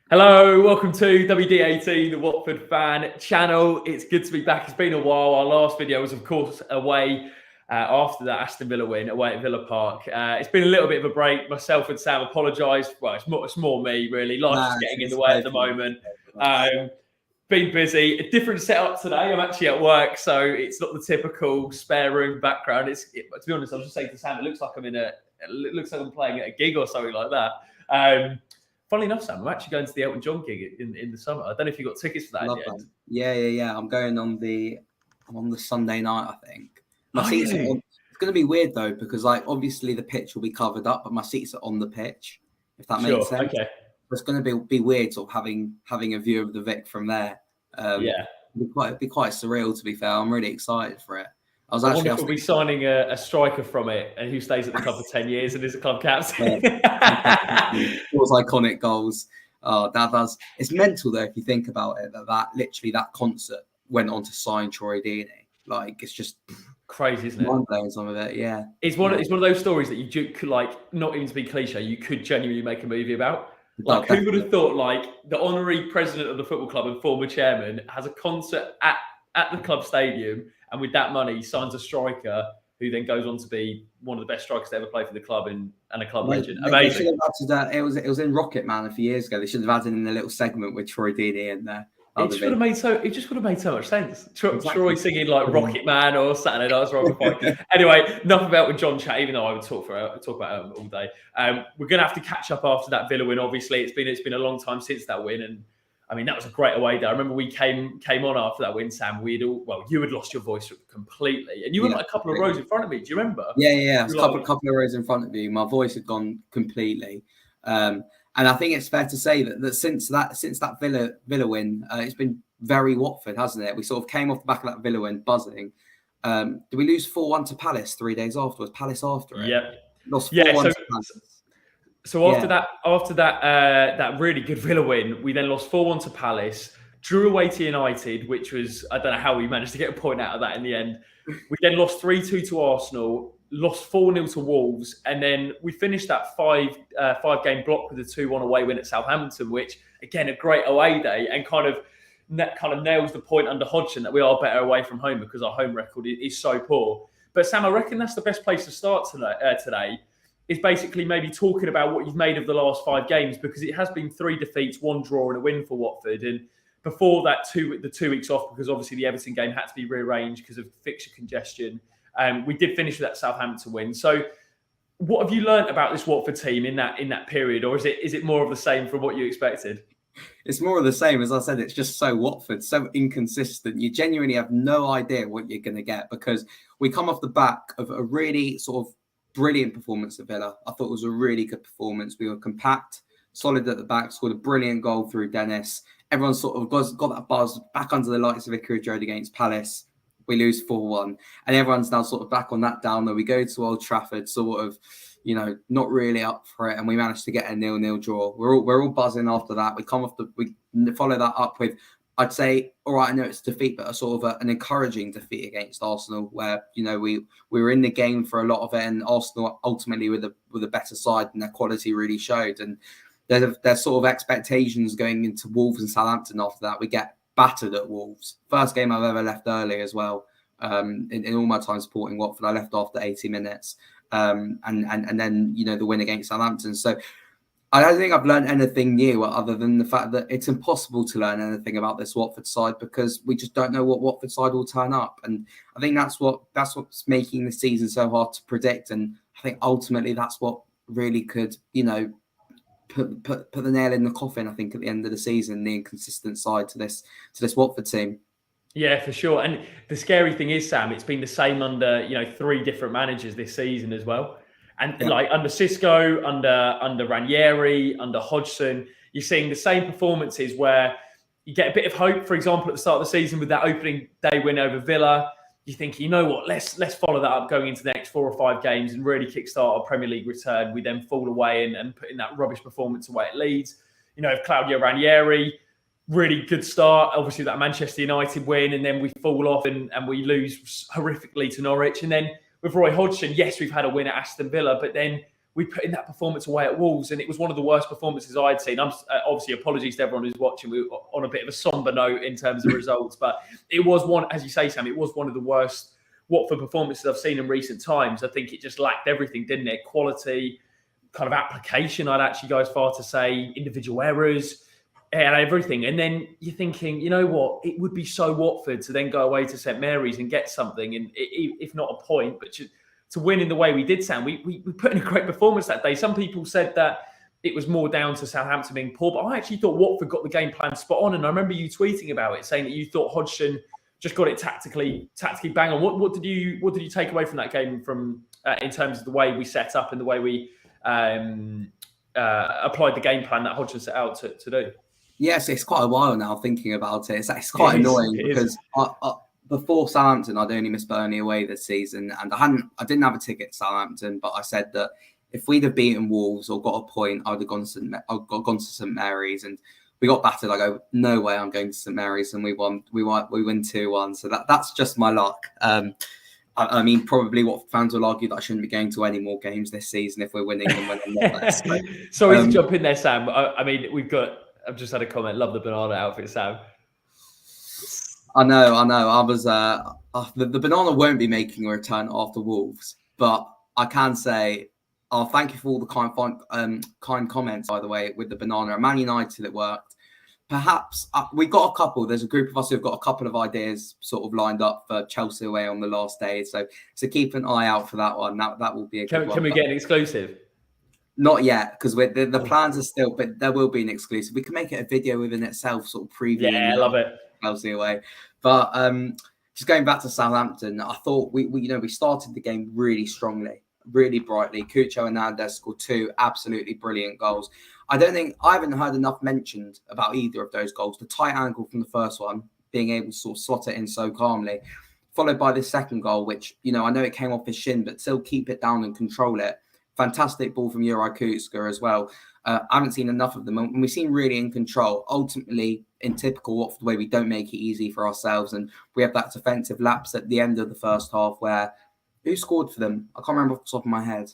Hello, welcome to WD18, the Watford fan channel. It's good to be back. It's been a while. Our last video was, of course, away after that Aston Villa win, away at Villa Park. It's been a little bit of a break. Myself and Sam apologise. Well, it's more me, really. Life's just getting in the way at the moment. Been busy. A different setup today. I'm actually at work, so it's not the typical spare room background. To be honest, I was just saying to Sam, it looks like I'm playing at a gig or something like that. Funnily enough, Sam, I'm actually going to the Elton John gig in the summer. I don't know if you got tickets for that yet. Yeah. I'm going on the Sunday night, I think. My seats are on. It's going to be weird though, because obviously the pitch will be covered up, but my seats are on the pitch. If that makes sense. Okay. It's going to be weird, sort of having a view of the Vic from there. It'd be quite surreal, to be fair. I'm really excited for it. I wonder if we'll be signing a striker from it, and who stays at the club for 10 years and is a club captain. Those iconic goals. It's mental though, if you think about it, that concert went on to sign Troy Deeney. It's just crazy, isn't it? Mind-blowing, some of it, yeah. It's one of those stories that you could, not even to be cliche, you could genuinely make a movie about. Who would have thought, the honorary president of the football club and former chairman has a concert at the club stadium, and with that money signs a striker who then goes on to be one of the best strikers to ever play for the club and a club legend. Amazing. They should have added that. It was in Rocket Man a few years ago. They should have added in a little segment with Troy Deeney in there. It just would have made so much sense. Troy singing Rocket Man or Saturday Night's Rocket. Anyway, enough about with John chat. Even though I would talk about him all day. We're going to have to catch up after that Villa win. Obviously, it's been a long time since that win, and I mean, that was a great away day. I remember we came on after that win, Sam. You had lost your voice completely, and you were a couple of rows in front of me. Do you remember? Yeah. A couple of rows in front of you. My voice had gone completely, and I think it's fair to say that since that Villa win, it's been very Watford, hasn't it? We sort of came off the back of that Villa win buzzing. Did we lose 4-1 to Palace 3 days afterwards? Palace after it. Yep. Lost 4-1 to Palace. So after that really good Villa win, we then lost 4-1 to Palace, drew away to United, which was, I don't know how we managed to get a point out of that in the end. We then lost 3-2 to Arsenal, lost 4-0 to Wolves, and then we finished that five-game block with a 2-1 away win at Southampton, which, again, a great away day, and kind of nails the point under Hodgson that we are better away from home because our home record is so poor. But Sam, I reckon that's the best place to start today. Is basically maybe talking about what you've made of the last 5 games, because it has been 3 defeats, 1 draw and a win for Watford. And before that, the 2 weeks off, because obviously the Everton game had to be rearranged because of fixture congestion. We did finish with that Southampton win. So what have you learnt about this Watford team in that period? Or is it more of the same from what you expected? It's more of the same. As I said, it's just so Watford, so inconsistent. You genuinely have no idea what you're going to get, because we come off the back of a really sort of brilliant performance at Villa. I thought it was a really good performance. We were compact, solid at the back, scored a brilliant goal through Dennis. Everyone sort of got that buzz back under the lights of Vicarage Road against Palace. We lose 4-1. And everyone's now sort of back on that downer. We go to Old Trafford, sort of, not really up for it. And we managed to get a 0-0 draw. We're all buzzing after that. We follow that up with, I'd say, all right, I know it's defeat, but a sort of an encouraging defeat against Arsenal, where we were in the game for a lot of it, and Arsenal ultimately with a better side, and their quality really showed. And there's sort of expectations going into Wolves and Southampton after that. We get battered at Wolves. First game I've ever left early as well. In all my time supporting Watford, I left after 80 minutes, and then the win against Southampton. So I don't think I've learned anything new other than the fact that it's impossible to learn anything about this Watford side, because we just don't know what Watford side will turn up. And I think that's what's making the season so hard to predict. And I think ultimately that's what really could, put the nail in the coffin, I think, at the end of the season, the inconsistent side to this Watford team. Yeah, for sure. And the scary thing is, Sam, it's been the same under 3 different managers this season as well. And under Cisco, under Ranieri, under Hodgson, you're seeing the same performances where you get a bit of hope. For example, at the start of the season with that opening day win over Villa, you think, you know what, let's follow that up going into the next 4 or 5 games and really kickstart our Premier League return. We then fall away and put in that rubbish performance away at Leeds. Claudio Ranieri, really good start. Obviously, that Manchester United win, and then we fall off and we lose horrifically to Norwich. And then with Roy Hodgson, yes, we've had a win at Aston Villa, but then we put in that performance away at Wolves, and it was one of the worst performances I'd seen. I'm obviously, apologies to everyone who's watching. We were on a bit of a somber note in terms of results, but it was one, as you say, Sam, it was one of the worst Watford performances I've seen in recent times. I think it just lacked everything, didn't it? Quality, kind of application, I'd actually go as far to say, individual errors, and everything. And then you're thinking, you know what, it would be so Watford to then go away to St Mary's and get something, and if not a point, but to win in the way we did, Sam. We put in a great performance that day. Some people said that it was more down to Southampton being poor, but I actually thought Watford got the game plan spot on. And I remember you tweeting about it, saying that you thought Hodgson just got it tactically bang on. What did you take away from that game from in terms of the way we set up and the way we applied the game plan that Hodgson set out to do? Yes, it's quite a while now thinking about it. It's quite annoying because before Southampton, I'd only missed Burnley away this season, and I didn't have a ticket to Southampton, but I said that if we'd have beaten Wolves or got a point, I would have gone to St Mary's, and we got battered. I go, no way, I'm going to St Mary's, and we won. We win 2-1. So that's just my luck. I mean, probably what fans will argue that I shouldn't be going to any more games this season if we're winning than when I'm not there. So, sorry to jump in there, Sam. I mean, I've just had a comment. Love the banana outfit, Sam. I know. I was the banana won't be making a return after Wolves, but I can say, thank you for all the kind comments. By the way, with the banana at Man United, it worked. Perhaps we got a couple. There's a group of us who've got a couple of ideas sort of lined up for Chelsea away on the last day. So keep an eye out for that one. That will be a good one. Can we get an exclusive? Not yet, because the plans are still, but there will be an exclusive. We can make it a video within itself, sort of previewing. Yeah, I love it. Chelsea away. But just going back to Southampton, I thought we started the game really strongly, really brightly. Culshaw and Sam scored 2 absolutely brilliant goals. I haven't heard enough mentioned about either of those goals. The tight angle from the first one, being able to sort of slot it in so calmly, followed by the second goal, which, I know it came off his shin, but still keep it down and control it. Fantastic ball from Juraj Kucka as well. I haven't seen enough of them. And we seem really in control. Ultimately, in typical Watford way, we don't make it easy for ourselves. And we have that defensive lapse at the end of the first half where who scored for them? I can't remember off the top of my head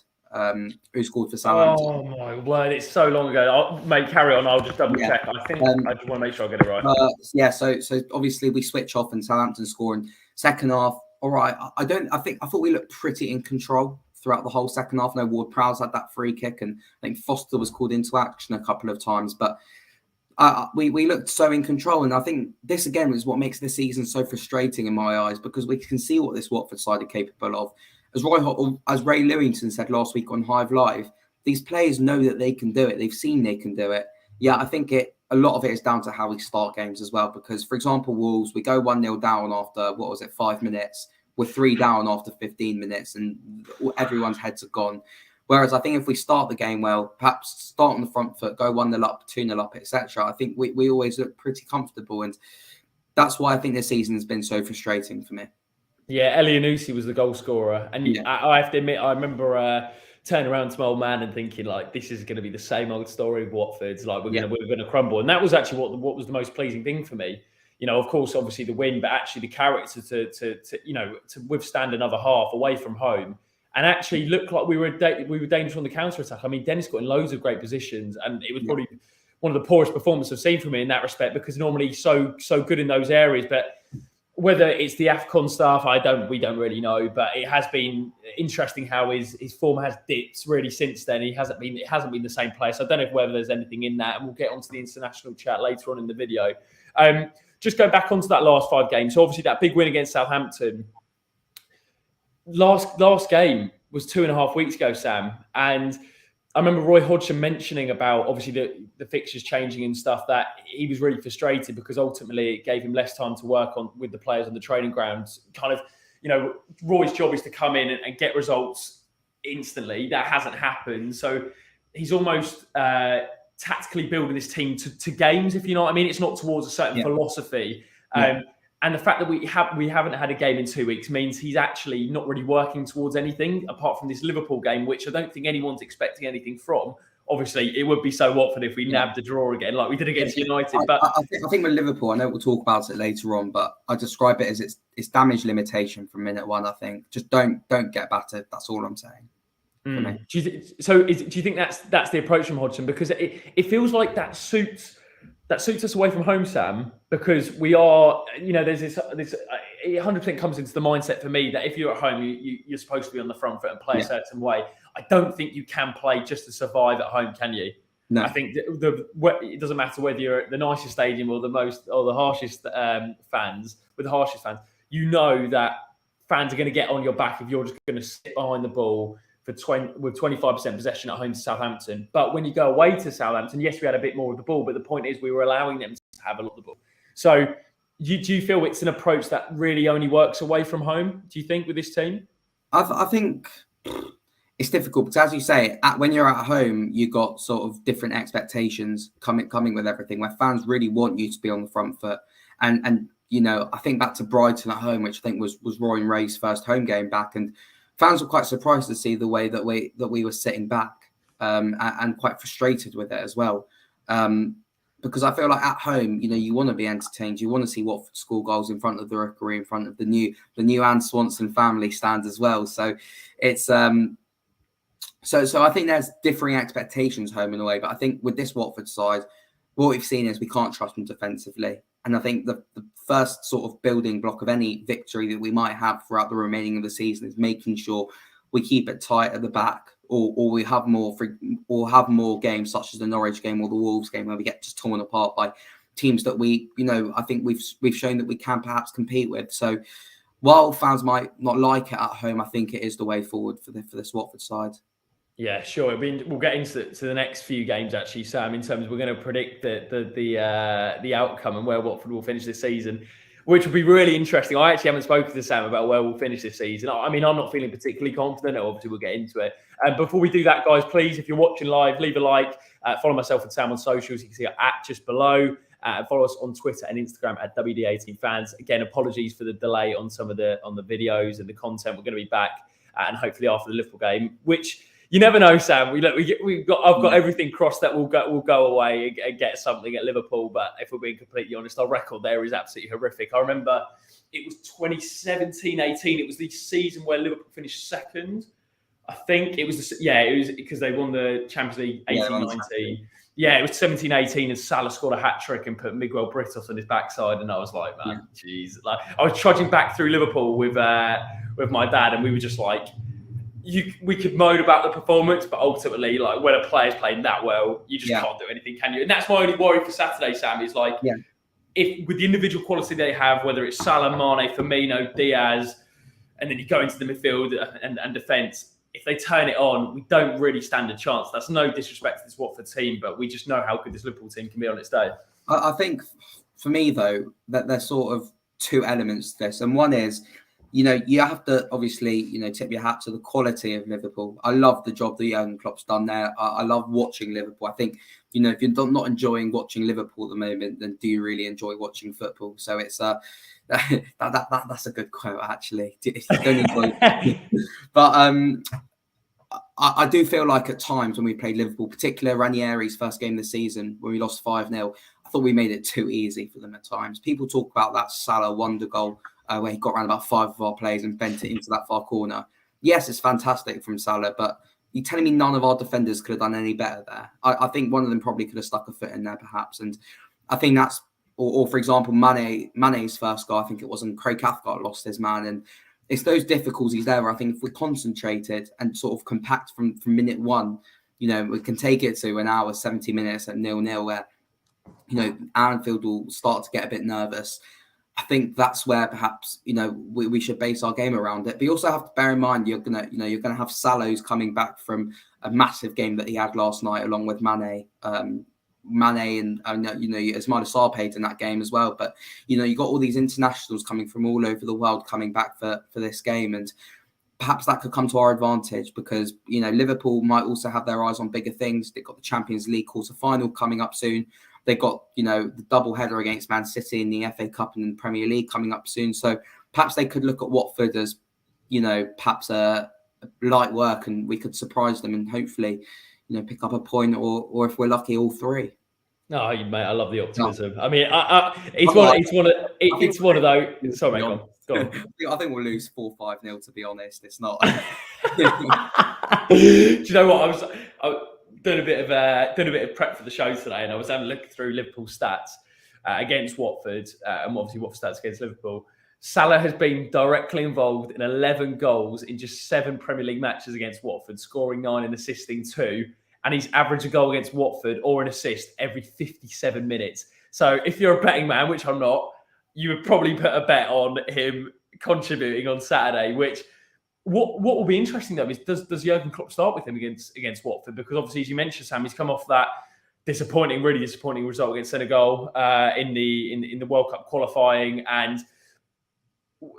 who scored for Southampton. Oh, my word. It's so long ago. Mate, carry on. I'll just double check. I think I just want to make sure I get it right. So obviously we switch off and Southampton score in second half. All right. I thought we looked pretty in control throughout the whole second half. No, Ward-Prowse had that free kick, and I think Foster was called into action a couple of times. But we looked so in control, and I think this again is what makes this season so frustrating in my eyes, because we can see what this Watford side are capable of. As Ray Lewington said last week on Hive Live, these players know that they can do it. They've seen they can do it. Yeah, I think a lot of it is down to how we start games as well. Because, for example, Wolves, we go 1-0 down after 5 minutes. We're 3 down after 15 minutes, and everyone's heads are gone. Whereas I think if we start the game well, perhaps start on the front foot, go 1-0 up, 2-0 up, etc., I think we always look pretty comfortable. And that's why I think this season has been so frustrating for me. Yeah, Elyounoussi was the goal scorer. And I have to admit, I remember turning around to my old man and thinking, like, this is going to be the same old story of Watford. Like, we're going to crumble. And that was actually what was the most pleasing thing for me. Of course, obviously the win, but actually the character to withstand another half away from home and actually look like we were dangerous on the counter-attack. I mean, Dennis got in loads of great positions, and it was probably one of the poorest performances I've seen from him in that respect, because normally he's so good in those areas. But whether it's the AFCON stuff, we don't really know. But it has been interesting how his form has dipped really since then. It hasn't been the same player. So I don't know whether there's anything in that, and we'll get onto the international chat later on in the video. Just go back onto that last 5 games. So obviously that big win against Southampton. Last game was 2.5 weeks ago, Sam. And I remember Roy Hodgson mentioning about obviously the fixtures changing and stuff, that he was really frustrated because ultimately it gave him less time to work on with the players on the training grounds. Kind of, Roy's job is to come in and get results instantly. That hasn't happened. So he's almost tactically building this team to games, if you know what I mean. It's not towards a certain philosophy. And the fact that we haven't had a game in 2 weeks means he's actually not really working towards anything apart from this Liverpool game, which I don't think anyone's expecting anything from. Obviously, it would be so Watford if we nabbed a draw again, like we did against United. But I think with Liverpool, I know we'll talk about it later on, but I describe it as it's damage limitation from minute 1. I think just don't get battered. That's all I'm saying. me. Do you think that's the approach from Hodgson? Because it feels like that suits us away from home, Sam, because we are, there's this it 100% comes into the mindset for me that if you're at home, you're supposed to be on the front foot and play a certain way. I don't think you can play just to survive at home, can you? No. I think it doesn't matter whether you're at the nicest stadium or the harshest fans, with the harshest fans. You know that fans are going to get on your back if you're just going to sit behind the ball with 25% possession at home to Southampton. But when you go away to Southampton, yes, we had a bit more of the ball, but the point is we were allowing them to have a lot of the ball. So do you feel it's an approach that really only works away from home, do you think, with this team? I think it's difficult because, as you say, when you're at home, you got sort of different expectations coming with everything, where fans really want you to be on the front foot. And I think back to Brighton at home, which I think was Roy and Ray's first home game back, and fans were quite surprised to see the way that we were sitting back, and quite frustrated with it as well. Because I feel like at home, you want to be entertained. You want to see Watford score goals in front of the Rookery, in front of the new Anne Swanson family stand as well. So it's so I think there's differing expectations home and away. But I think with this Watford side, what we've seen is we can't trust them defensively. And I think the first sort of building block of any victory that we might have throughout the remaining of the season is making sure we keep it tight at the back, or we have more games such as the Norwich game or the Wolves game where we get just torn apart by teams that I think we've shown that we can perhaps compete with. So while fans might not like it at home, I think it is the way forward for this Watford side. Yeah, sure. We'll get into the next few games actually, Sam. In terms, we're going to predict the outcome and where Watford will finish this season, which will be really interesting. I actually haven't spoken to Sam about where we'll finish this season. I mean, I'm not feeling particularly confident. Obviously, we'll get into it. Before we do that, guys, please, if you're watching live, leave a like. Follow myself and Sam on socials. You can see it at just below. Follow us on Twitter and Instagram at WD18 fans. Again, apologies for the delay on some of the videos and the content. We're going to be back and hopefully after the Liverpool game, which. You never know, Sam. I've got everything crossed that we'll go away and get something at Liverpool. But if we're being completely honest, our record there is absolutely horrific. I remember it was 2017-18. It was the season where Liverpool finished second. I think it was because they won the Champions League 18-19. Yeah, it was 17-18, and Salah scored a hat trick and put Miguel Britos on his backside, and I was like, man, jeez. Like I was trudging back through Liverpool with my dad, and we were just like. We could moan about the performance, but ultimately, like when a player's playing that well, you just can't do anything, can you? And that's my only worry for Saturday, Sam, is like if with the individual quality they have, whether it's Salah, Mane, Firmino, Diaz, and then you go into the midfield and defence, if they turn it on, we don't really stand a chance. That's no disrespect to this Watford team, but we just know how good this Liverpool team can be on its day. I think for me, though, that there's sort of two elements to this. And one is, you have to obviously, tip your hat to the quality of Liverpool. I love the job that Jurgen Klopp's done there. I love watching Liverpool. I think, if you're not enjoying watching Liverpool at the moment, then do you really enjoy watching football? So it's that's a good quote, actually. If you don't enjoy but I do feel like at times when we played Liverpool, particularly Ranieri's first game of the season, when we lost 5-0, I thought we made it too easy for them at times. People talk about that Salah wonder goal. Where he got around about 5 of our players and bent it into that far corner. Yes, it's fantastic from Salah, but you're telling me none of our defenders could have done any better there? I think one of them probably could have stuck a foot in there, perhaps. And I think that's, or for example, Mane's first goal, I think it was, and Craig Cathcart lost his man. And it's those difficulties there where I think if we're concentrated and sort of compact from minute one, we can take it to an hour, 70 minutes at 0-0 where, Anfield will start to get a bit nervous. I think that's where perhaps we should base our game around it. But you also have to bear in mind you're gonna have Salah's coming back from a massive game that he had last night, along with Mane and Ismaila Sarr played in that game as well. But you got all these internationals coming from all over the world coming back for this game, and perhaps that could come to our advantage because Liverpool might also have their eyes on bigger things. They've got the Champions League quarter final coming up soon. They've got, the double header against Man City in the FA Cup and the Premier League coming up soon. So perhaps they could look at Watford as, perhaps a light work, and we could surprise them and hopefully, pick up a point or if we're lucky, all three. No, mate, I love the optimism. No. I mean, it's one of those. Sorry, mate, go on. I think we'll lose 4-5-0. To be honest, it's not. Do you know what? I was doing a bit of prep for the show today, and I was having a look through Liverpool stats against Watford, and obviously Watford stats against Liverpool. Salah has been directly involved in 11 goals in just 7 Premier League matches against Watford, scoring 9 and assisting 2. And he's averaged a goal against Watford or an assist every 57 minutes. So if you're a betting man, which I'm not, you would probably put a bet on him contributing on Saturday. Which what will be interesting though is does Jurgen Klopp start with him against Watford? Because obviously, as you mentioned, Sam, he's come off that really disappointing result against Senegal in the World Cup qualifying, and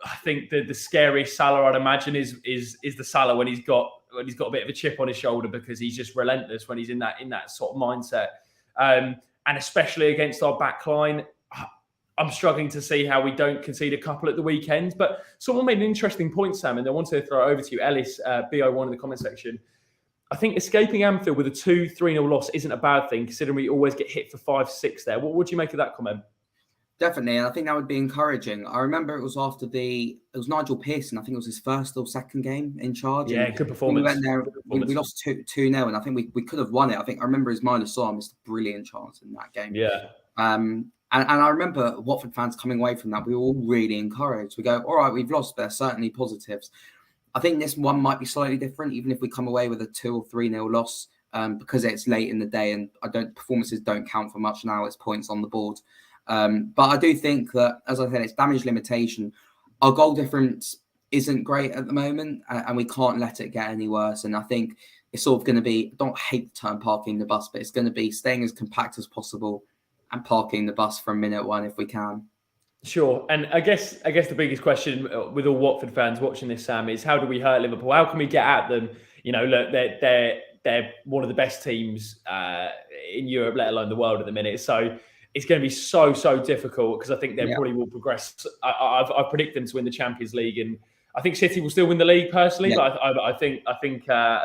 I think the scariest Salah I'd imagine is the Salah when he's got a bit of a chip on his shoulder, because he's just relentless when he's in that sort of mindset, and especially against our back line. I'm struggling to see how we don't concede a couple at the weekend. But someone made an interesting point, Sam, and I wanted to throw it over to you. Ellis, BO1 in the comment section. I think escaping Anfield with a 2-3-0 loss isn't a bad thing, considering we always get hit for 5-6 there. What would you make of that comment? Definitely, and I think that would be encouraging. I remember it was Nigel Pearson. I think it was his first or second game in charge. Yeah, good performance. We went there, we lost 2-0, and I think we could have won it. I remember Ismaila Sarr missed a brilliant chance in that game. Yeah. And I remember Watford fans coming away from that. We were all really encouraged. We go, all right, we've lost, but there's certainly positives. I think this one might be slightly different, even if we come away with a 2 or 3-0 loss, because it's late in the day, and performances don't count for much now. It's points on the board. But I do think that, as I said, it's damage limitation. Our goal difference isn't great at the moment, and we can't let it get any worse. And I think it's sort of going to be, I don't hate the term parking the bus, but it's going to be staying as compact as possible and parking the bus from minute one if we can. Sure. And I guess the biggest question with all Watford fans watching this, Sam, is how do we hurt Liverpool? How can we get at them? You know, look, they're one of the best teams in Europe, let alone the world at the minute. So it's going to be so difficult, because I think they probably will progress. I predict them to win the Champions League, and I think City will still win the league personally. But I think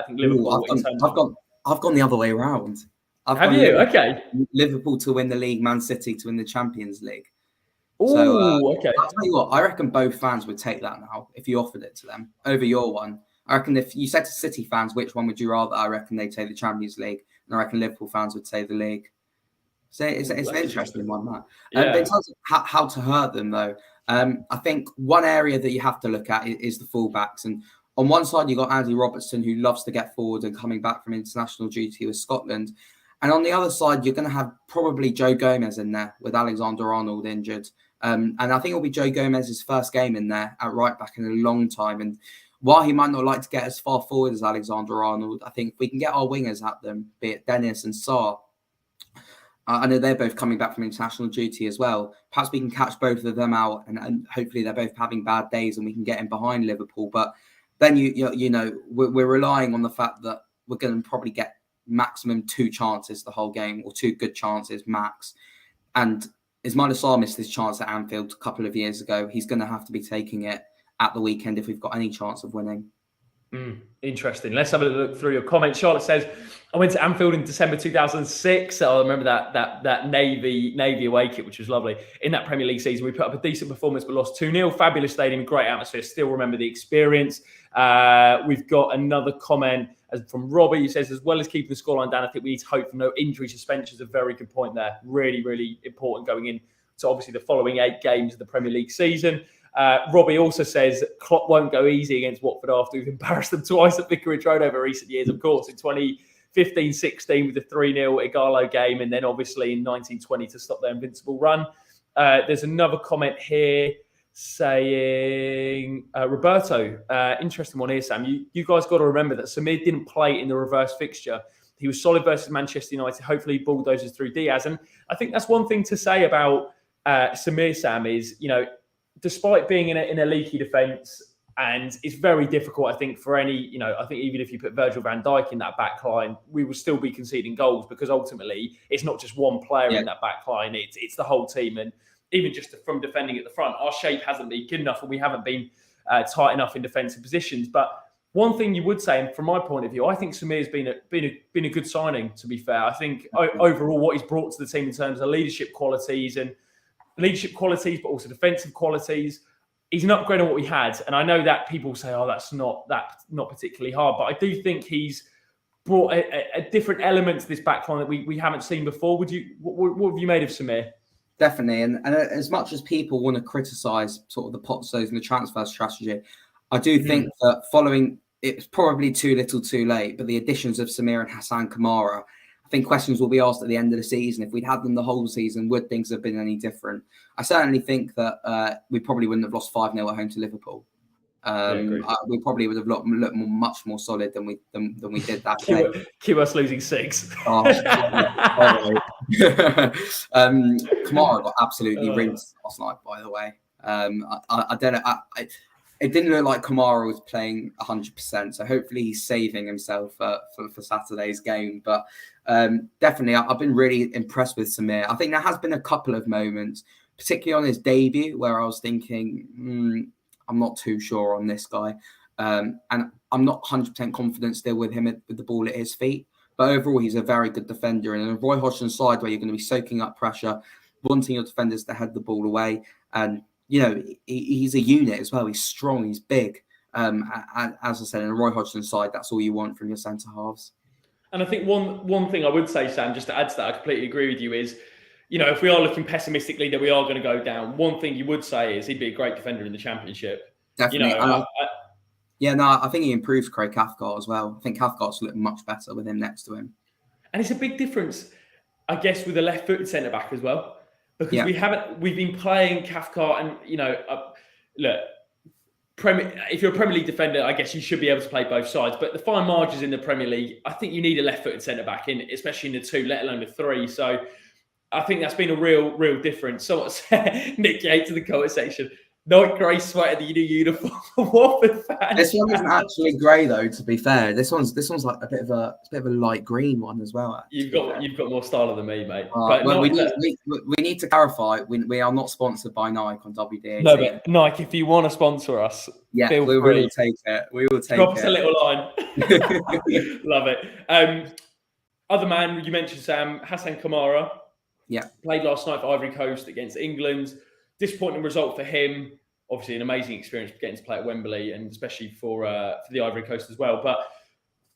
Liverpool. I've gone the other way around. Have you? Okay. Liverpool to win the league, Man City to win the Champions League. Oh, okay. I'll tell you what, I reckon both fans would take that now if you offered it to them over your one. I reckon if you said to City fans, which one would you rather? I reckon they'd take the Champions League, and I reckon Liverpool fans would take the league. So it's an interesting one, that. But in terms of how to hurt them, though, I think one area that you have to look at is the fullbacks. And on one side, you've got Andy Robertson, who loves to get forward and coming back from international duty with Scotland. And on the other side, you're going to have probably Joe Gomez in there with Alexander-Arnold injured. And I think it'll be Joe Gomez's first game in there at right back in a long time. And while he might not like to get as far forward as Alexander-Arnold, I think if we can get our wingers at them, be it Dennis and Sarr, I know they're both coming back from international duty as well. Perhaps we can catch both of them out, and hopefully they're both having bad days, and we can get in behind Liverpool. But then you know we're relying on the fact that we're going to probably get maximum 2 chances the whole game, or 2 good chances max. And Ismaila Sarr missed his chance at Anfield a couple of years ago. He's going to have to be taking it at the weekend if we've got any chance of winning. Interesting. Let's have a look through your comments. Charlotte says, I went to Anfield in December 2006. I remember that Navy away kit, which was lovely. In that Premier League season, we put up a decent performance but lost 2-0. Fabulous stadium, great atmosphere. Still remember the experience. We've got another comment from Robbie. He says, as well as keeping the scoreline down, I think we need to hope for no injury suspensions. A very good point there. Really, really important going in to obviously the following 8 games of the Premier League season. Robbie also says Klopp won't go easy against Watford after we've embarrassed them twice at Vicarage Road over recent years. Of course, in 2015-16 with the 3-0 Igalo game, and then obviously in 1920 to stop their invincible run. There's another comment here saying, Roberto, interesting one here, Sam. You guys got to remember that Samir didn't play in the reverse fixture. He was solid versus Manchester United. Hopefully he bulldozes through Diaz. And I think that's one thing to say about Samir, Sam, is, you know, despite being in a leaky defence, and it's very difficult, I think, for any, you know, I think even if you put Virgil van Dijk in that back line, we will still be conceding goals, because ultimately it's not just one player in that back line, it's the whole team. And even just from defending at the front, our shape hasn't been good enough, and we haven't been tight enough in defensive positions. But one thing you would say, and from my point of view, I think Samir's been a good signing, to be fair. I think overall what he's brought to the team in terms of leadership qualities, but also defensive qualities, he's an upgrade on what we had. And I know that people say, oh, that's not particularly hard. But I do think he's brought a different element to this backline that we haven't seen before. What have you made of Samir? Definitely. And as much as people want to criticise sort of the Pozzos and the transfer strategy, I do think that following, it's probably too little too late, but the additions of Samir and Hasan Kabara, I think questions will be asked at the end of the season. If we'd had them the whole season, would things have been any different? I certainly think that we probably wouldn't have lost 5-0 at home to Liverpool. We probably would have looked much more solid than we did that game. Keep us losing 6. Kamara got absolutely rinsed last night, by the way. I don't know. It didn't look like Kamara was playing 100%, so hopefully he's saving himself for Saturday's game. But definitely, I've been really impressed with Samir. I think there has been a couple of moments, particularly on his debut, where I was thinking, I'm not too sure on this guy. And I'm not 100% confident still with him with the ball at his feet. But overall, he's a very good defender. And in a Roy Hodgson side where you're going to be soaking up pressure, wanting your defenders to head the ball away. And, you know, he's a unit as well. He's strong. He's big. As I said, in a Roy Hodgson side, that's all you want from your centre halves. And I think one thing I would say, Sam, just to add to that, I completely agree with you, is, you know, if we are looking pessimistically that we are going to go down, one thing you would say is he'd be a great defender in the Championship. Definitely. You know, I think he improves Craig Cathcart as well. I think Cathcart's looking much better with him next to him. And it's a big difference, I guess, with a left-footed centre-back as well. Because we've been playing Cathcart and, you know, look, if you're a Premier League defender, I guess you should be able to play both sides. But the fine margins in the Premier League, I think you need a left-footed centre-back in, especially in the 2, let alone the 3. So I think that's been a real difference. Someone said, Nick Yates in the comment section, not grey sweater, the new uniform for Watford fans. This one isn't actually grey though, to be fair. This one's like a bit of a light green one as well. You've got more style than me, mate. We need to clarify, we are not sponsored by Nike on WD18. No, but Nike, if you want to sponsor us, feel free. We will take it. We will take Drop us a little line. Love it. Other man, you mentioned Sam, Hasan Kabara. Yeah. Played last night for Ivory Coast against England. Disappointing result for him. Obviously, an amazing experience getting to play at Wembley, and especially for the Ivory Coast as well. But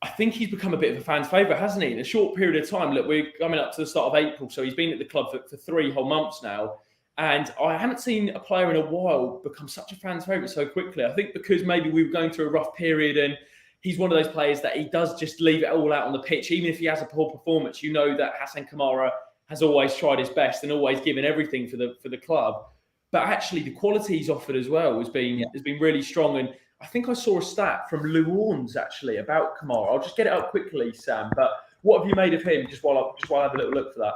I think he's become a bit of a fan's favourite, hasn't he? In a short period of time. Look, we're coming up to the start of April, so he's been at the club for 3 whole months now. And I haven't seen a player in a while become such a fan's favourite so quickly. I think because maybe we were going through a rough period, and he's one of those players that he does just leave it all out on the pitch. Even if he has a poor performance, you know that Hasan Kabara has always tried his best and always given everything for the club. But actually, the quality he's offered as well has been really strong. And I think I saw a stat from Lou Orns actually about Kamara. I'll just get it up quickly, Sam. But what have you made of him? Just while I have a little look for that.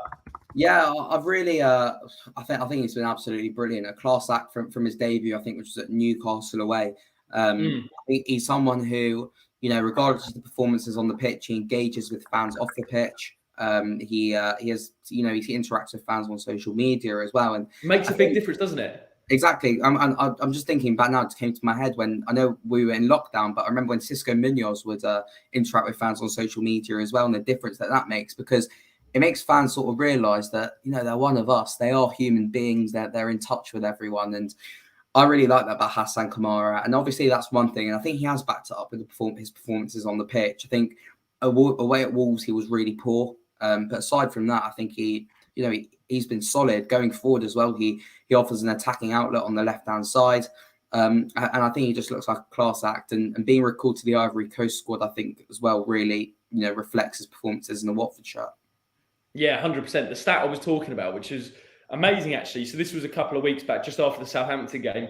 Yeah, I've really, I think he's been absolutely brilliant. A class act from his debut, I think, which was at Newcastle away. I think he's someone who, you know, regardless of the performances on the pitch, he engages with fans off the pitch. He has, you know, he interacts with fans on social media as well, and makes a big difference, doesn't it? Exactly. I'm just thinking back now. It came to my head when I know we were in lockdown, but I remember when Cisco Munoz would interact with fans on social media as well, and the difference that makes, because it makes fans sort of realise that, you know, they're one of us. They are human beings. They're in touch with everyone, and I really like that about Hasan Kabara. And obviously that's one thing, and I think he has backed it up with his performances on the pitch. I think away at Wolves he was really poor. But aside from that, I think he's been solid going forward as well. He offers an attacking outlet on the left-hand side. And I think he just looks like a class act. And being recalled to the Ivory Coast squad, I think as well, really, you know, reflects his performances in the Watford shirt. Yeah, 100%. The stat I was talking about, which is amazing actually. So this was a couple of weeks back, just after the Southampton game.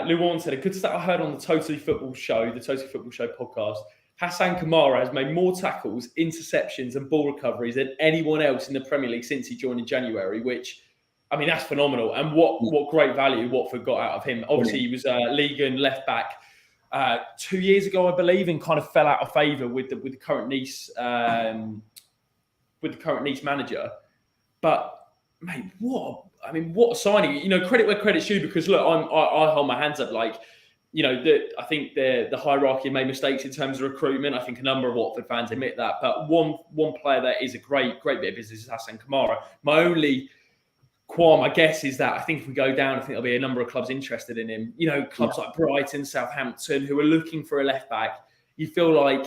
Lou Warren said, a good stat I heard on the Totally Football Show podcast. Hasan Kabara has made more tackles, interceptions and ball recoveries than anyone else in the Premier League since he joined in January, which, I mean, that's phenomenal. And what great value Watford got out of him. Obviously, he was Ligue 1 left-back 2 years ago, I believe, and kind of fell out of favour with the current Nice manager. But, mate, what a signing. You know, credit where credit's due, because, look, I hold my hands up, like, you know, I think the hierarchy made mistakes in terms of recruitment. I think a number of Watford fans admit that. But one player that is a great bit of business is Hasan Kabara. My only qualm, I guess, is that I think if we go down, I think there'll be a number of clubs interested in him. You know, clubs like Brighton, Southampton, who are looking for a left back. You feel like,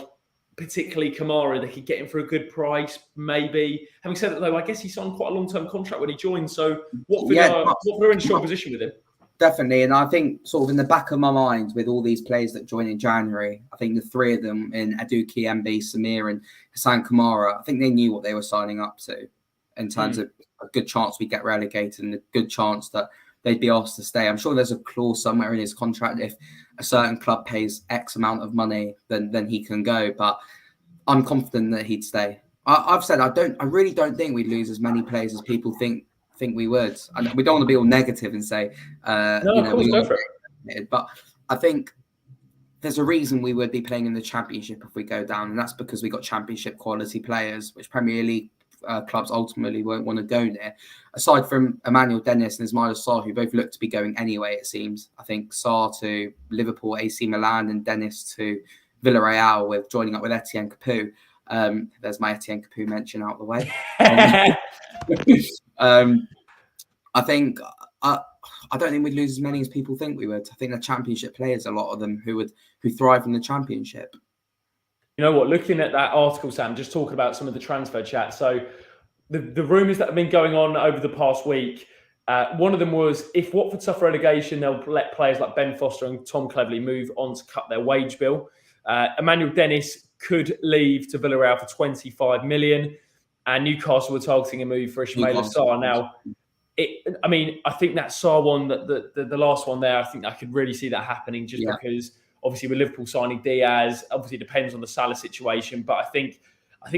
particularly Kamara, they could get him for a good price, maybe. Having said that, though, I guess he signed quite a long-term contract when he joined. So Watford are in a strong position with him. Definitely. And I think sort of in the back of my mind, with all these players that join in January, I think the three of them in Aduki, MB, Samir and Hasan Kabara, I think they knew what they were signing up to in terms of a good chance we get relegated and a good chance that they'd be asked to stay. I'm sure there's a clause somewhere in his contract if a certain club pays X amount of money, then he can go. But I'm confident that he'd stay. I've said I really don't think we'd lose as many players as people think we would. And we don't want to be all negative and say, but I think there's a reason we would be playing in the Championship if we go down, and that's because we got Championship quality players, which Premier League clubs ultimately won't want to go near. Aside from Emmanuel Dennis and Ismail Sarr, who both look to be going anyway, it seems. I think Sarr to Liverpool, AC Milan, and Dennis to Villarreal, with joining up with Etienne Capoue. There's my Etienne Capoue mention out of the way. I think I don't think we'd lose as many as people think we would. I think the Championship players, a lot of them who thrive in the Championship. You know what? Looking at that article, Sam, just talking about some of the transfer chat. So the rumours that have been going on over the past week, one of them was if Watford suffer relegation, they'll let players like Ben Foster and Tom Cleverley move on to cut their wage bill. Emmanuel Dennis could leave to Villarreal for 25 million, and Newcastle were targeting a move for Ismail Sarr. Now, I think that Sarr one, the last one there, I think I could really see that happening because obviously with Liverpool signing Diaz, obviously it depends on the Salah situation, but I think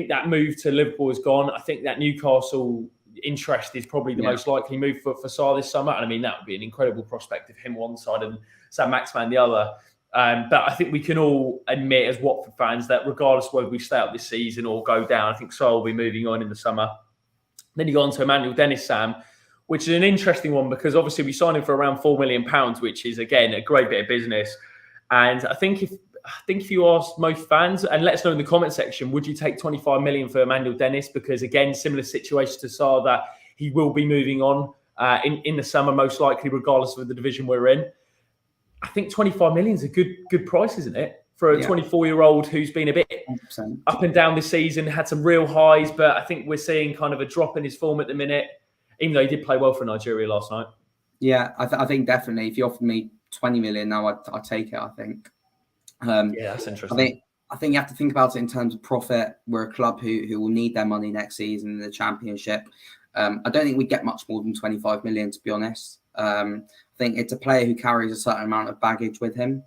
that move to Liverpool is gone. I think that Newcastle interest is probably the most likely move for Sarr this summer. And I mean, that would be an incredible prospect of him one side and Sam Maximan the other. But I think we can all admit as Watford fans that regardless of whether we stay up this season or go down, I think Sarr will be moving on in the summer. Then you go on to Emmanuel Dennis, Sam, which is an interesting one because obviously we signed him for around £4 million, which is, again, a great bit of business. And I think if you ask most fans, and let us know in the comment section, would you take 25 million for Emmanuel Dennis? Because again, similar situation to Sarr, that he will be moving on in the summer, most likely, regardless of the division we're in. I think 25 million is a good price, isn't it? For a 24-year-old who's been a bit 100%. Up and down this season, had some real highs, but I think we're seeing kind of a drop in his form at the minute, even though he did play well for Nigeria last night. Yeah, I think definitely. If you offered me 20 million now, I'd take it, I think. That's interesting. I think you have to think about it in terms of profit. We're a club who will need their money next season in the Championship. I don't think we get much more than 25 million, to be honest. I think it's a player who carries a certain amount of baggage with him.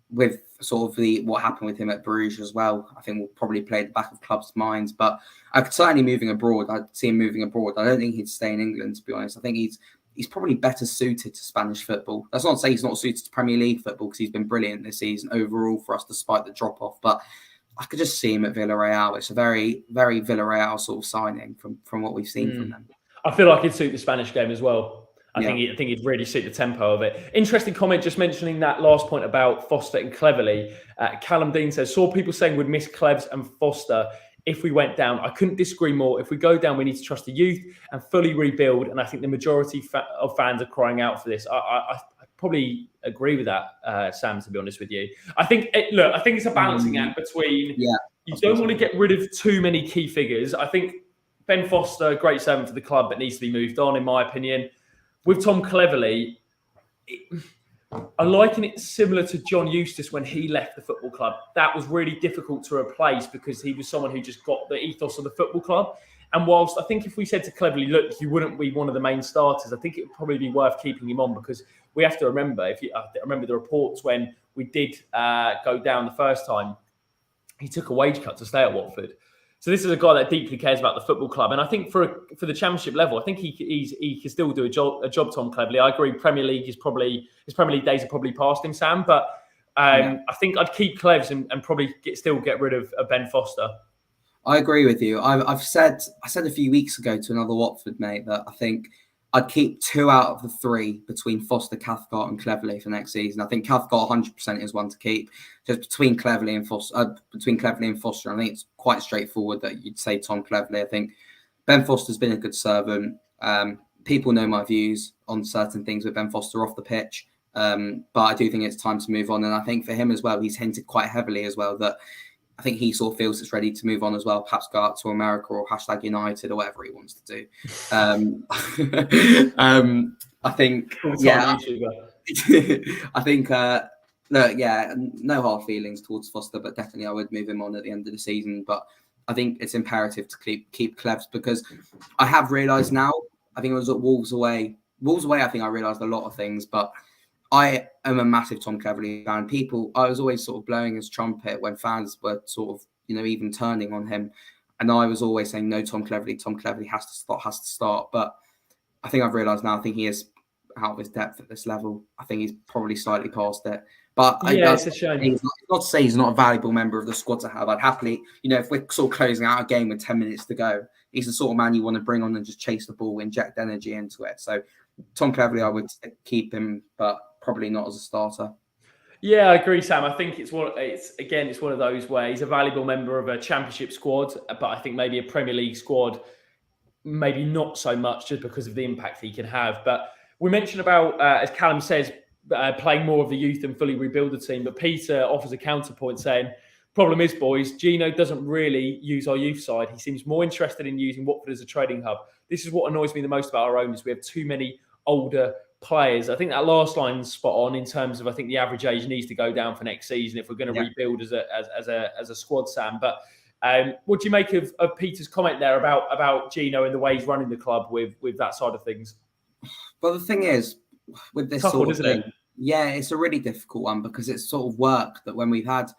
With sort of what happened with him at Bruges as well, I think will probably play at the back of clubs' minds. But I could certainly moving abroad. I'd see him moving abroad. I don't think he'd stay in England, to be honest. I think he's probably better suited to Spanish football. That's not to say he's not suited to Premier League football, because he's been brilliant this season overall for us, despite the drop-off. But I could just see him at Villarreal. It's a very, very Villarreal sort of signing from what we've seen from them. I feel like he'd suit the Spanish game as well. I think he'd really suit the tempo of it. Interesting comment, just mentioning that last point about Foster and Cleverley. Callum Dean says, saw people saying we'd miss Clevs and Foster if we went down. I couldn't disagree more. If we go down, we need to trust the youth and fully rebuild. And I think the majority of fans are crying out for this. I probably agree with that, Sam, to be honest with you. I think it's a balancing act between you don't want to get rid of too many key figures. I think Ben Foster, great servant for the club, but needs to be moved on, in my opinion. With Tom Cleverley, I liken it similar to John Eustace when he left the football club. That was really difficult to replace because he was someone who just got the ethos of the football club. And whilst I think if we said to Cleverley, look, you wouldn't be one of the main starters, I think it would probably be worth keeping him on, because we have to remember, I remember the reports when we did go down the first time, he took a wage cut to stay at Watford. So this is a guy that deeply cares about the football club. And I think for the Championship level, I think he can still do a job, Tom Cleverley. I agree, Premier League his Premier League days are probably past him, Sam. But I think I'd keep Clevs and probably still get rid of Ben Foster. I agree with you. I said a few weeks ago to another Watford mate that I think I'd keep 2 out of the 3 between Foster, Cathcart and Cleverley for next season. I think Cathcart 100% is one to keep. Just between Cleverley and Foster, I think it's quite straightforward that you'd say Tom Cleverley. I think Ben Foster's been a good servant. People know my views on certain things with Ben Foster off the pitch. But I do think it's time to move on. And I think for him as well, he's hinted quite heavily as well that I think he sort of feels it's ready to move on as well, perhaps go out to America or #United or whatever he wants to do. I think, yeah, I think, no hard feelings towards Foster, but definitely I would move him on at the end of the season. But I think it's imperative to keep Clevs, because I have realised now, I think it was at Wolves away, I think I realised a lot of things, but I am a massive Tom Cleverley fan. I was always sort of blowing his trumpet when fans were sort of, even turning on him. And I was always saying, no, Tom Cleverley has to start. But I think I've realised now, I think he is out of his depth at this level. I think he's probably slightly past it. But it's a shame. It's not to say he's not a valuable member of the squad to have. I'd happily, if we're sort of closing out a game with 10 minutes to go, he's the sort of man you want to bring on and just chase the ball, inject energy into it. So Tom Cleverley, I would keep him, but probably not as a starter. Yeah, I agree, Sam. I think it's one of those where he's a valuable member of a Championship squad, but I think maybe a Premier League squad, maybe not so much, just because of the impact he can have. But we mentioned about, as Callum says, playing more of the youth and fully rebuild the team. But Peter offers a counterpoint saying, problem is, boys, Gino doesn't really use our youth side. He seems more interested in using Watford as a trading hub. This is what annoys me the most about our owners. We have too many older players. I think that last line's spot on in terms of, I think the average age needs to go down for next season if we're going to rebuild as a squad, Sam. But what do you make of Peter's comment there about Gino and the way he's running the club with that side of things? Well, the thing is, with this sort of thing, it's a really difficult one, because it's sort of work that when we've had.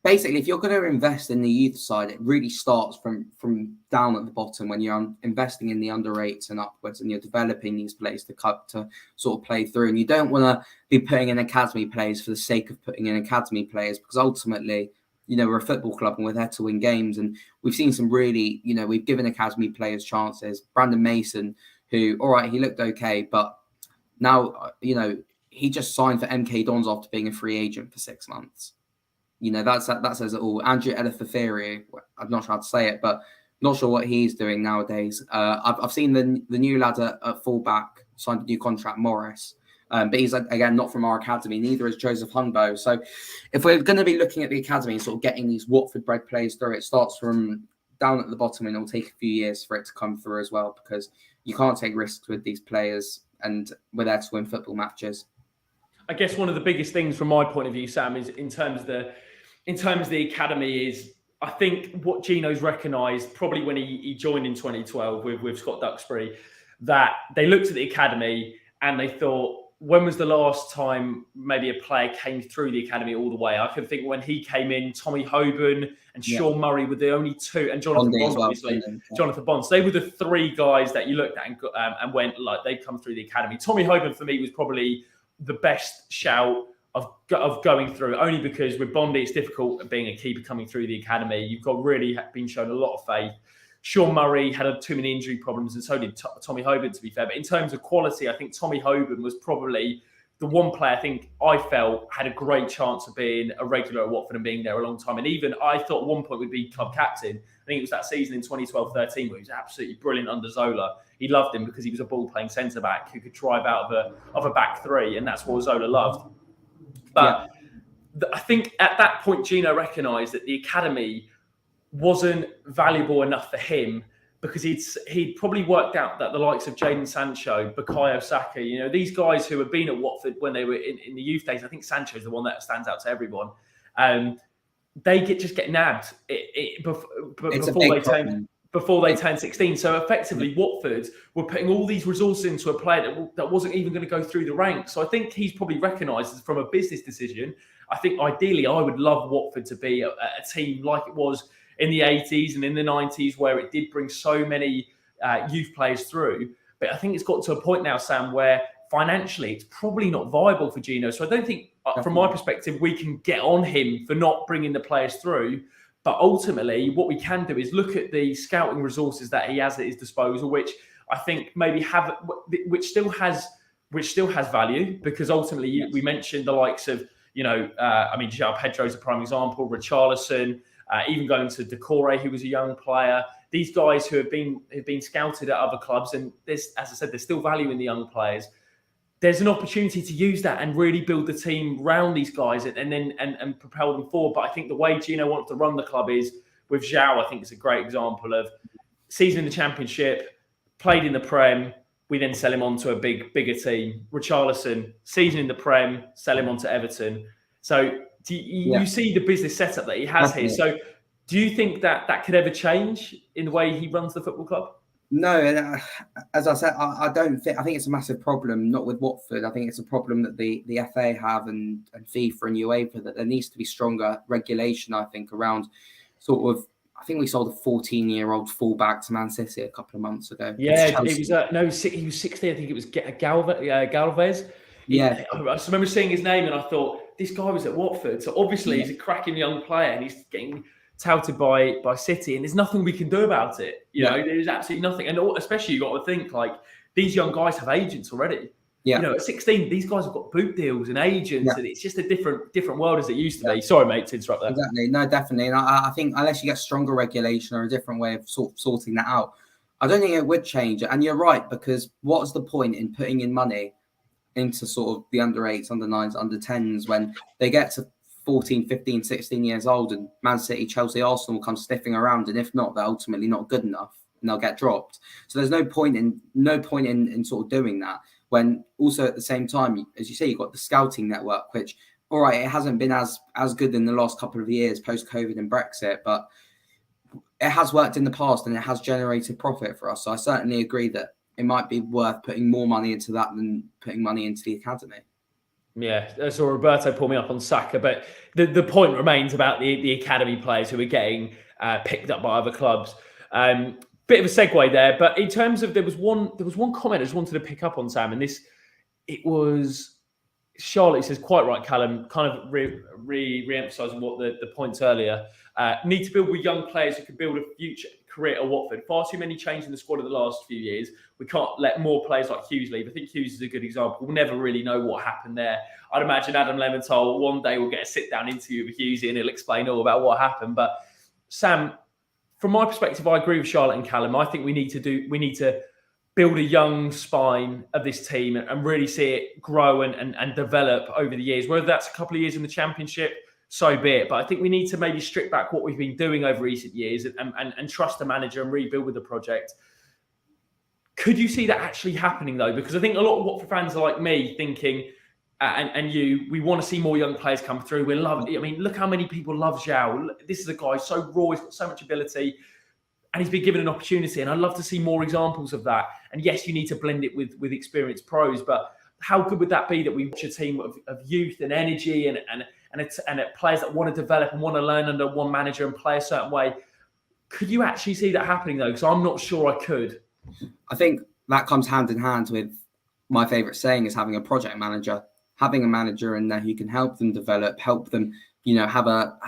Basically, if you're going to invest in the youth side, it really starts from down at the bottom when you're investing in the under 8s and upwards, and you're developing these players to sort of play through. And you don't want to be putting in academy players for the sake of putting in academy players, because ultimately, we're a football club and we're there to win games. And we've seen some really, we've given academy players chances. Brandon Mason, who, all right, he looked okay, but now, he just signed for MK Dons after being a free agent for 6 months. That says it all. Andrew Eleftheriou, I'm not sure how to say it, but not sure what he's doing nowadays. I've seen the new lad at fullback signed a new contract, Morris, but he's, again, not from our academy. Neither is Joseph Humbo. So if we're going to be looking at the academy and sort of getting these Watford-bred players through, it starts from down at the bottom, and it'll take a few years for it to come through as well, because you can't take risks with these players, and we're there to win football matches. I guess one of the biggest things from my point of view, Sam, is in terms of the academy is, I think what Gino's recognised probably when he joined in 2012 with Scott Duxbury, that they looked at the academy and they thought, when was the last time maybe a player came through the academy all the way? I can think when he came in, Tommy Hoban and Sean Murray were the only two, and Jonathan Bond, obviously. Jonathan Bond. So they were the three guys that you looked at and went, like, they'd come through the academy. Tommy Hoban, for me, was probably the best shout of going through, only because with Bondi, it's difficult being a keeper coming through the academy. You've got really been shown a lot of faith. Sean Murray had too many injury problems, and so did Tommy Hoban, to be fair. But in terms of quality, I think Tommy Hoban was probably the one player I think I felt had a great chance of being a regular at Watford and being there a long time. And even I thought at one point would be club captain. I think it was that season in 2012-13 where he was absolutely brilliant under Zola. He loved him because he was a ball-playing centre-back who could drive out of a back three, and that's what Zola loved. But I think at that point, Gino recognised that the academy wasn't valuable enough for him, because he'd probably worked out that the likes of Jadon Sancho, Bukayo Saka, these guys who had been at Watford when they were in the youth days, I think Sancho's the one that stands out to everyone. They just get nabbed before they turn 16. So effectively, Watford were putting all these resources into a player that wasn't even going to go through the ranks. So I think he's probably recognised from a business decision. I think ideally, I would love Watford to be a team like it was in the 80s and in the 90s, where it did bring so many youth players through. But I think it's got to a point now, Sam, where financially it's probably not viable for Gino. So I don't think, from my perspective, we can get on him for not bringing the players through. But ultimately, what we can do is look at the scouting resources that he has at his disposal, which I think maybe which still has value, because ultimately we mentioned the likes of, João Pedro's a prime example, Richarlison, even going to Decore, who was a young player, these guys who have been scouted at other clubs, and there's, as I said, there's still value in the young players. There's an opportunity to use that and really build the team around these guys and propel them forward. But I think the way Gino wants to run the club is with João. I think it's a great example of season in the Championship, played in the Prem. We then sell him on to a bigger team. Richarlison, season in the Prem, sell him on to Everton. So you see the business setup that he has here. So do you think that could ever change in the way he runs the football club? No, and as I said, I don't think. I think it's a massive problem, not with Watford. I think it's a problem that the FA have and FIFA and UEFA, that there needs to be stronger regulation, I think, around sort of. I think we sold a 14-year-old fullback to Man City a couple of months ago. Yeah, it was he was 60. I think it was Galvez. Yeah, I just remember seeing his name and I thought this guy was at Watford, so obviously he's a cracking young player and he's getting touted by City, and there's nothing we can do about it. You know, there's absolutely nothing, and especially you got to think like these young guys have agents already. Yeah. You know, at 16, these guys have got boot deals and agents, and it's just a different world as it used to be. Sorry, mate, to interrupt there. Exactly. No, definitely. And I think unless you get stronger regulation or a different way of sorting that out, I don't think it would change. And you're right, because what's the point in putting in money into sort of the under 8s, under 9s, under 10s when they get to 14, 15, 16 years old and Man City, Chelsea, Arsenal will come sniffing around, and if not, they're ultimately not good enough and they'll get dropped. So there's no point in sort of doing that. When also at the same time, as you say, you've got the scouting network, which, all right, it hasn't been as good in the last couple of years post-COVID and Brexit, but it has worked in the past and it has generated profit for us. So I certainly agree that it might be worth putting more money into that than putting money into the academy. Yeah, so Roberto pulled me up on Saka, but the point remains about the academy players who are getting picked up by other clubs. Bit of a segue there, but in terms of there was one comment I just wanted to pick up on, Sam, and it was Charlotte says, quite right, Callum, kind of re-emphasising what the points earlier. Need to build with young players who can build a future career at Watford. Far too many changes in the squad in the last few years. We can't let more players like Hughes leave. I think Hughes is a good example. We'll never really know what happened there. I'd imagine Adam Leventhal one day will get a sit-down interview with Hughes and he'll explain all about what happened. But Sam, from my perspective, I agree with Charlotte and Callum. I think we need to build a young spine of this team and really see it grow and develop over the years. Whether that's a couple of years in the Championship, so be it. But I think we need to maybe strip back what we've been doing over recent years and trust the manager and rebuild with the project. Could you see that actually happening, though? Because I think a lot of Watford fans are like me, thinking, and you, we want to see more young players come through. We love it. I mean, look how many people love João. This is a guy so raw, he's got so much ability, and he's been given an opportunity. And I'd love to see more examples of that. And yes, you need to blend it with experienced pros, but how good would that be that we watch a team of youth and energy and players that want to develop and want to learn under one manager and play a certain way? Could you actually see that happening, though? Because I'm not sure I could. I think that comes hand in hand with my favourite saying is having a project manager. Having a manager in there who can help them develop, help them, have a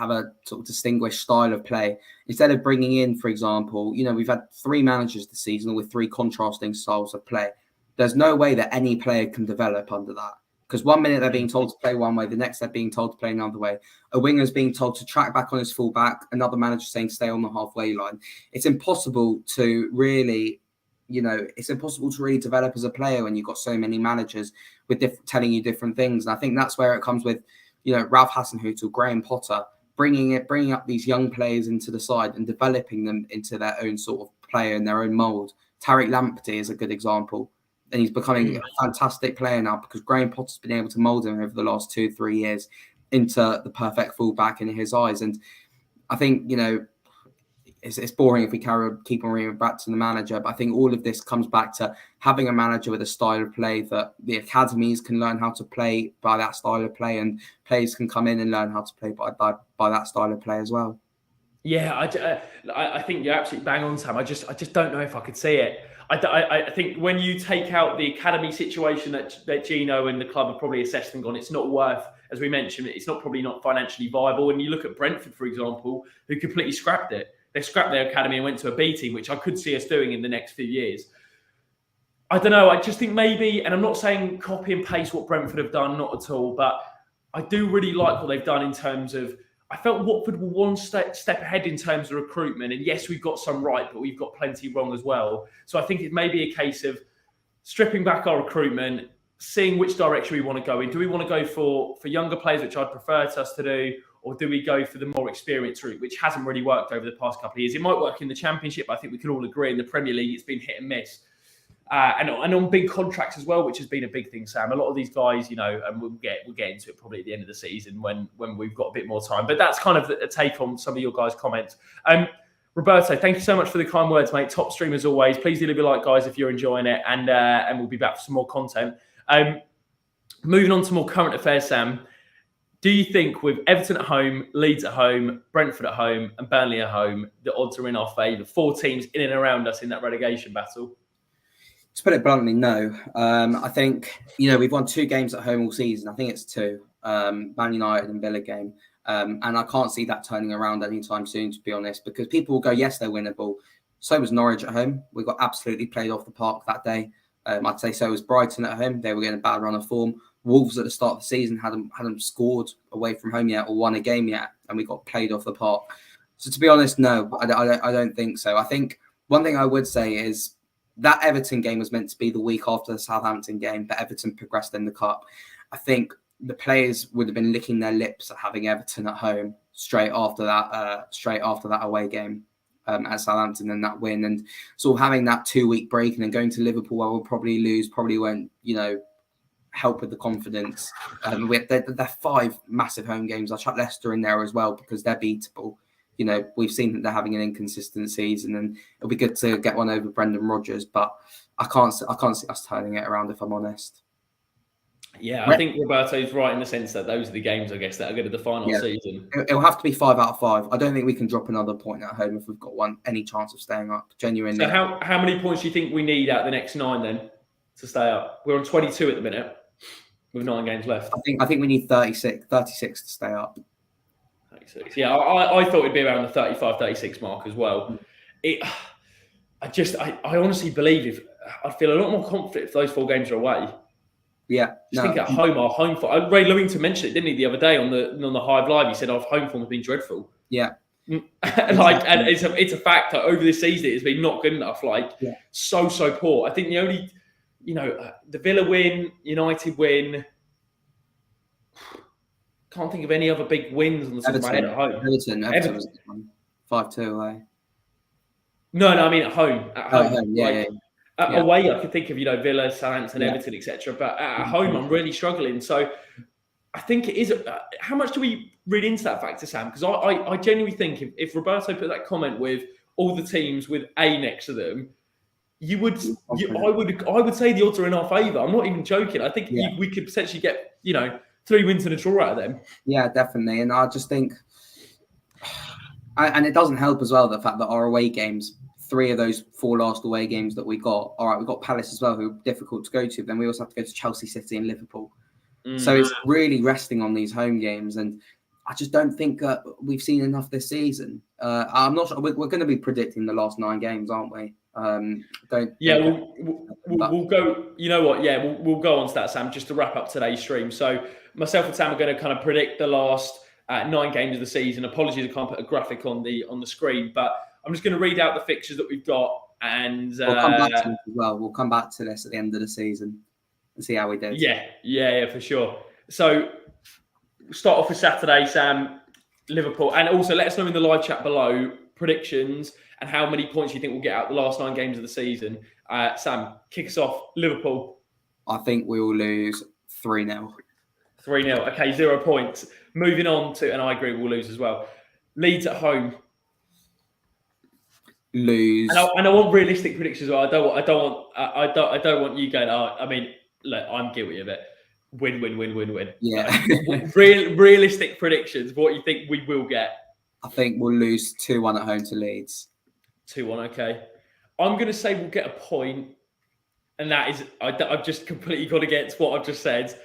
sort of distinguished style of play. Instead of bringing in, for example, we've had 3 managers this season with 3 contrasting styles of play. There's no way that any player can develop under that. Because one minute they're being told to play one way, the next they're being told to play another way. A winger's being told to track back on his full back, another manager saying stay on the halfway line. It's impossible to really develop as a player when you've got so many managers with telling you different things. And I think that's where it comes with, Ralph Hasenhüttl, Graham Potter, bringing up these young players into the side and developing them into their own sort of player and their own mould. Tariq Lamptey is a good example. And he's becoming a fantastic player now because Graham Potter's been able to mould him over the last 2-3 years into the perfect fullback in his eyes. And I think, it's boring if we keep on reading back to the manager, but I think all of this comes back to having a manager with a style of play that the academies can learn how to play by that style of play, and players can come in and learn how to play by that style of play as well. Yeah, I think you're absolutely bang on, Sam. I just don't know if I could see it. I think when you take out the academy situation that Gino and the club have probably assessed and gone, it's not worth, as we mentioned, it's probably not financially viable. And you look at Brentford, for example, who completely scrapped it. They scrapped their academy and went to a B team, which I could see us doing in the next few years. I don't know. I just think maybe, and I'm not saying copy and paste what Brentford have done, not at all, but I do really like what they've done in terms of, I felt Watford were one step ahead in terms of recruitment. And yes, we've got some right, but we've got plenty wrong as well. So I think it may be a case of stripping back our recruitment, seeing which direction we want to go in. Do we want to go for younger players, which I'd prefer to us to do, or do we go for the more experienced route, which hasn't really worked over the past couple of years? It might work in the Championship, but I think we can all agree in the Premier League, it's been hit and miss. And on big contracts as well, which has been a big thing, Sam. A lot of these guys, and we'll get into it probably at the end of the season when we've got a bit more time. But that's kind of a take on some of your guys' comments. Roberto, thank you so much for the kind words, mate. Top stream as always. Please do leave a like, guys, if you're enjoying it, and we'll be back for some more content. Moving on to more current affairs, Sam. Do you think with Everton at home, Leeds at home, Brentford at home, and Burnley at home, the odds are in our favour? 4 teams in and around us in that relegation battle. To put it bluntly, no. I think, we've won 2 games at home all season. I think it's 2, Man United and Villa game. And I can't see that turning around anytime soon, to be honest, because people will go, yes, they're winnable. So was Norwich at home. We got absolutely played off the park that day. I'd say so was Brighton at home. They were getting a bad run of form. Wolves at the start of the season hadn't scored away from home yet or won a game yet, and we got played off the park. So to be honest, no, I don't think so. I think one thing I would say is that Everton game was meant to be the week after the Southampton game, but Everton progressed in the cup. I think the players would have been licking their lips at having Everton at home straight after that away game at Southampton and that win, and sort of having that 2-week break and then going to Liverpool where we'll probably lose, probably won't, help with the confidence. They're 5 massive home games. I'll chuck Leicester in there as well because they're beatable. We've seen that they're having an inconsistent season, and it'll be good to get one over Brendan Rodgers, but I can't see us turning it around, if I'm honest. Yeah, I think Roberto's right in the sense that those are the games, I guess, that are going to define our season. It'll have to be 5 out of 5. I don't think we can drop another point at home if we've got any chance of staying up. Genuinely. So how many points do you think we need out of the next 9 then to stay up? We're on 22 at the minute with 9 games left. I think we need 36 to stay up. 36. Yeah, I thought it'd be around the 35, 36 mark as well. I honestly believe I'd feel a lot more confident if those 4 games are away. Yeah. Think at home, our home form. Ray Lewington mentioned it, didn't he, the other day on the Hive Live? He said our home form has been dreadful. Yeah. And it's a fact that over this season it's been not good enough. So poor. I think the only, the Villa win, United win. Can't think of any other big wins on the top of my head at home. Everton was 5-2 away. No, I mean at home. At home, yeah. Away, I could think of Villa, Southampton, Everton, etc. But at home, I'm really struggling. So I think it is. How much do we read into that factor, Sam? Because I genuinely think if Roberto put that comment with all the teams with A next to them, I would say the odds are in our favour. I'm not even joking. I think we could potentially get 3 wins and a draw out of them. Yeah, definitely. And I just think, and it doesn't help as well the fact that our away games, 3 of those 4 last away games that we got. All right, we've got Palace as well, who are difficult to go to. Then we also have to go to Chelsea, City, and Liverpool. So it's really resting on these home games, and I just don't think we've seen enough this season. I'm not sure we're going to be predicting the last 9 games, aren't we? We'll go. You know what? Yeah, we'll go on to that, Sam. Just to wrap up today's stream. So myself and Sam are going to kind of predict the last 9 games of the season. Apologies, I can't put a graphic on the screen, but I'm just going to read out the fixtures that we've got, and we'll come back to this as well. We'll come back to this at the end of the season and see how we do. Yeah, for sure. So we'll start off with Saturday, Sam, Liverpool, and also let us know in the live chat below predictions and how many points you think we'll get out the last 9 games of the season. Sam, kick us off. Liverpool. I think we will lose 3-0. 3-0. Okay, 0 points. Moving on to, and I agree, we'll lose as well. Leeds at home. Lose. And I want realistic predictions. I don't want you going. I mean, look, I'm guilty of it. Win. Yeah. Realistic predictions. What you think we will get? I think we'll lose 2-1 at home to Leeds. 2-1. Okay. I'm going to say we'll get a point, and that is I've just completely gone against what I've just said.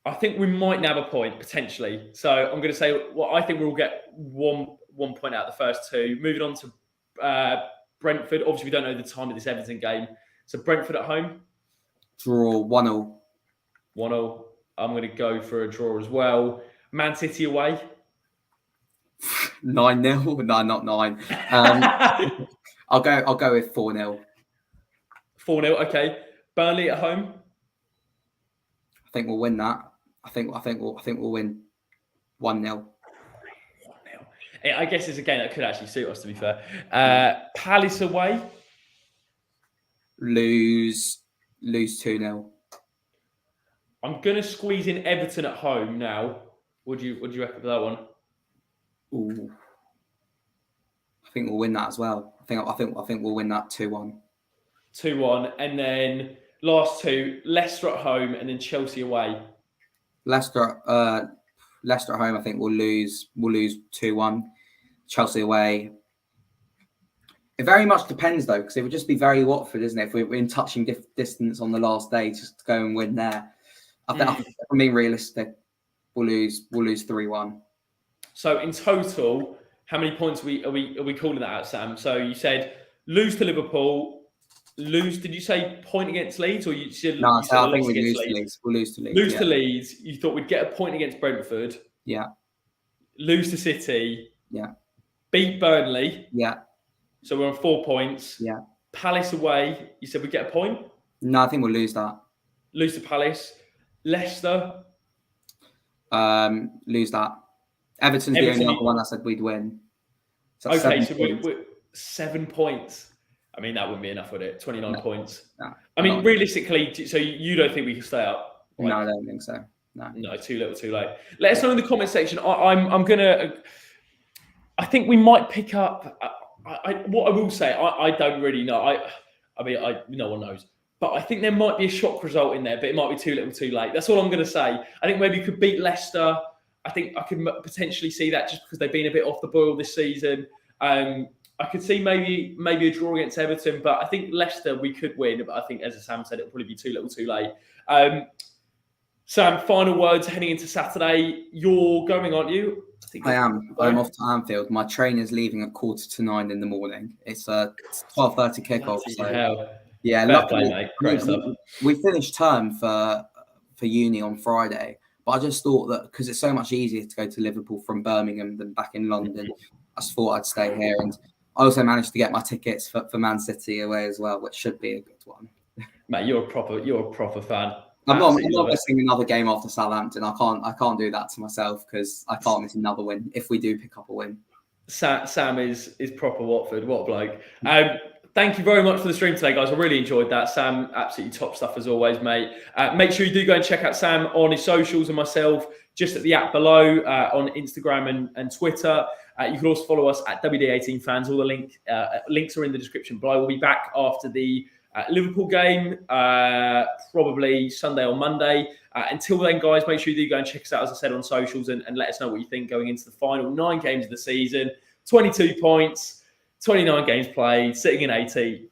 I think we might nab a point potentially. So I'm going to say, I think we'll get one point out of the first 2. Moving on to Brentford. Obviously, we don't know the time of this Everton game. So Brentford at home. Draw 1-0. 1-0. I'm going to go for a draw as well. Man City away. 9-0. No, not 9. I'll go with 4-0. 4-0. Okay. Burnley at home. I think we'll win that. I think we'll win 1-0. I guess it's a game that could actually suit us, to be fair. Palace away. Lose 2-0. I'm gonna squeeze in Everton at home now. What do you reckon for that one? Ooh. I think we'll win that as well. I think we'll win that 2-1. 2-1, and then last two: Leicester at home, and then Chelsea away. Leicester at home. I think we'll lose 2-1. Chelsea away. It very much depends though, because it would just be very Watford, isn't it? If we're in touching distance on the last day, just to go and win there. I think, if I'm being realistic, we'll lose 3-1. So in total, how many points are we calling that out, Sam? So you said lose to Liverpool, lose. Did you say point against Leeds, or you said? No, you I think we lose to Leeds. We'll lose to Leeds. Lose to Leeds. You thought we'd get a point against Brentford. Yeah. Lose to City. Yeah. Beat Burnley. Yeah. So we're on 4 points. Yeah. Palace away. You said we'd get a point. No, I think we'll lose that. Lose to Palace. Leicester. Lose that. Everton's the only other one I said we'd win. So okay, so we're 7 points. I mean, that wouldn't be enough, would it? 29 points. No, I mean, realistically, so you don't think we can stay up? Right? No, I don't think so. No, too little, too late. Let us know in the comment section. I think we might pick up. What I will say, I don't really know. I mean, no one knows. But I think there might be a shock result in there, but it might be too little, too late. That's all I'm going to say. I think maybe you could beat Leicester. I think I could potentially see that just because they've been a bit off the boil this season. I could see maybe a draw against Everton, but I think Leicester we could win. But I think, as Sam said, it'll probably be too little, too late. Sam, final words heading into Saturday. You're going, aren't you? I am. I'm off to Anfield. My train is leaving at 8:45 in the morning. It's a 12:30 kickoff. So. Yeah, luckily, mate. Great stuff. We finished term for uni on Friday, but I just thought that because it's so much easier to go to Liverpool from Birmingham than back in London, I just thought I'd stay here. And I also managed to get my tickets for Man City away as well, which should be a good one. Mate, you're a proper fan. I'm not missing another game after Southampton. I can't do that to myself because I can't miss another win if we do pick up a win. Sam is proper Watford. What a bloke. Thank you very much for the stream today, guys. I really enjoyed that. Sam, absolutely top stuff as always, mate. Make sure you do go and check out Sam on his socials and myself just at the app below on Instagram and Twitter. You can also follow us at WD18 fans. All the links are in the description below. We'll be back after the Liverpool game, probably Sunday or Monday. Until then, guys, make sure you do go and check us out, as I said, on socials and let us know what you think going into the final 9 games of the season. 22 points. 29 games played, sitting in 18th.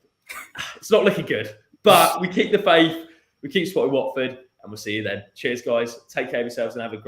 It's not looking good, but we keep the faith. We keep supporting Watford, and we'll see you then. Cheers, guys. Take care of yourselves and have a great